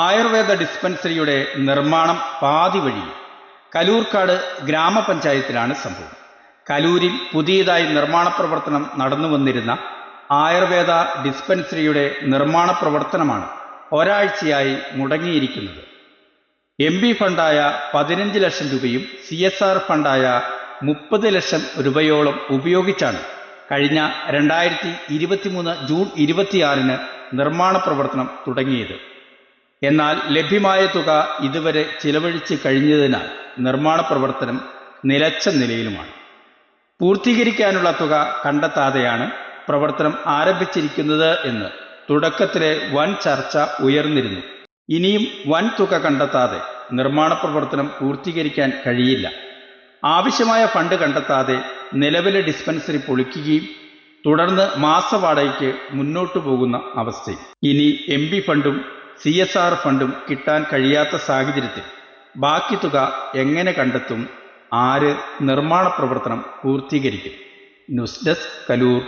ആയുർവേദ ഡിസ്പെൻസറിയുടെ നിർമ്മാണം പാതി വഴി. കലൂർക്കാട് ഗ്രാമപഞ്ചായത്തിലാണ് സംഭവം. കലൂരിൽ പുതിയതായി നിർമ്മാണ പ്രവർത്തനം നടന്നു വന്നിരുന്ന ആയുർവേദ ഡിസ്പെൻസറിയുടെ നിർമ്മാണ പ്രവർത്തനമാണ് ഒരാഴ്ചയായി മുടങ്ങിയിരിക്കുന്നത്. MP ഫണ്ടായ 15 ലക്ഷം രൂപയും CSR ഫണ്ടായ 30 ലക്ഷം രൂപയോളം ഉപയോഗിച്ചാണ് കഴിഞ്ഞ 2023 ജൂൺ 26 നിർമ്മാണ പ്രവർത്തനം തുടങ്ങിയത്. എന്നാൽ ലഭ്യമായ തുക ഇതുവരെ ചിലവഴിച്ച് കഴിഞ്ഞതിനാൽ നിർമ്മാണ പ്രവർത്തനം നിലച്ച നിലയിലുമാണ്. പൂർത്തീകരിക്കാനുള്ള തുക കണ്ടെത്താതെയാണ് പ്രവർത്തനം ആരംഭിച്ചിരിക്കുന്നത് എന്ന് തുടക്കത്തിലെ വൻ ചർച്ച ഉയർന്നിരുന്നു. ഇനിയും വൻ തുക കണ്ടെത്താതെ നിർമ്മാണ പ്രവർത്തനം പൂർത്തീകരിക്കാൻ കഴിയില്ല. ആവശ്യമായ ഫണ്ട് കണ്ടെത്താതെ നിലവിലെ ഡിസ്പെൻസറി പൊളിക്കുകയും തുടർന്ന് മാസവാടകയ്ക്ക് മുന്നോട്ടു പോകുന്ന അവസ്ഥയും. ഇനി MP ഫണ്ടും CSR ഫണ്ടും കിട്ടാൻ കഴിയാത്ത സാഹചര്യത്തിൽ ബാക്കി തുക എങ്ങനെ കണ്ടെത്തും? ആര് നിർമ്മാണ പ്രവർത്തനം പൂർത്തീകരിക്കും? News desk, Kaloor.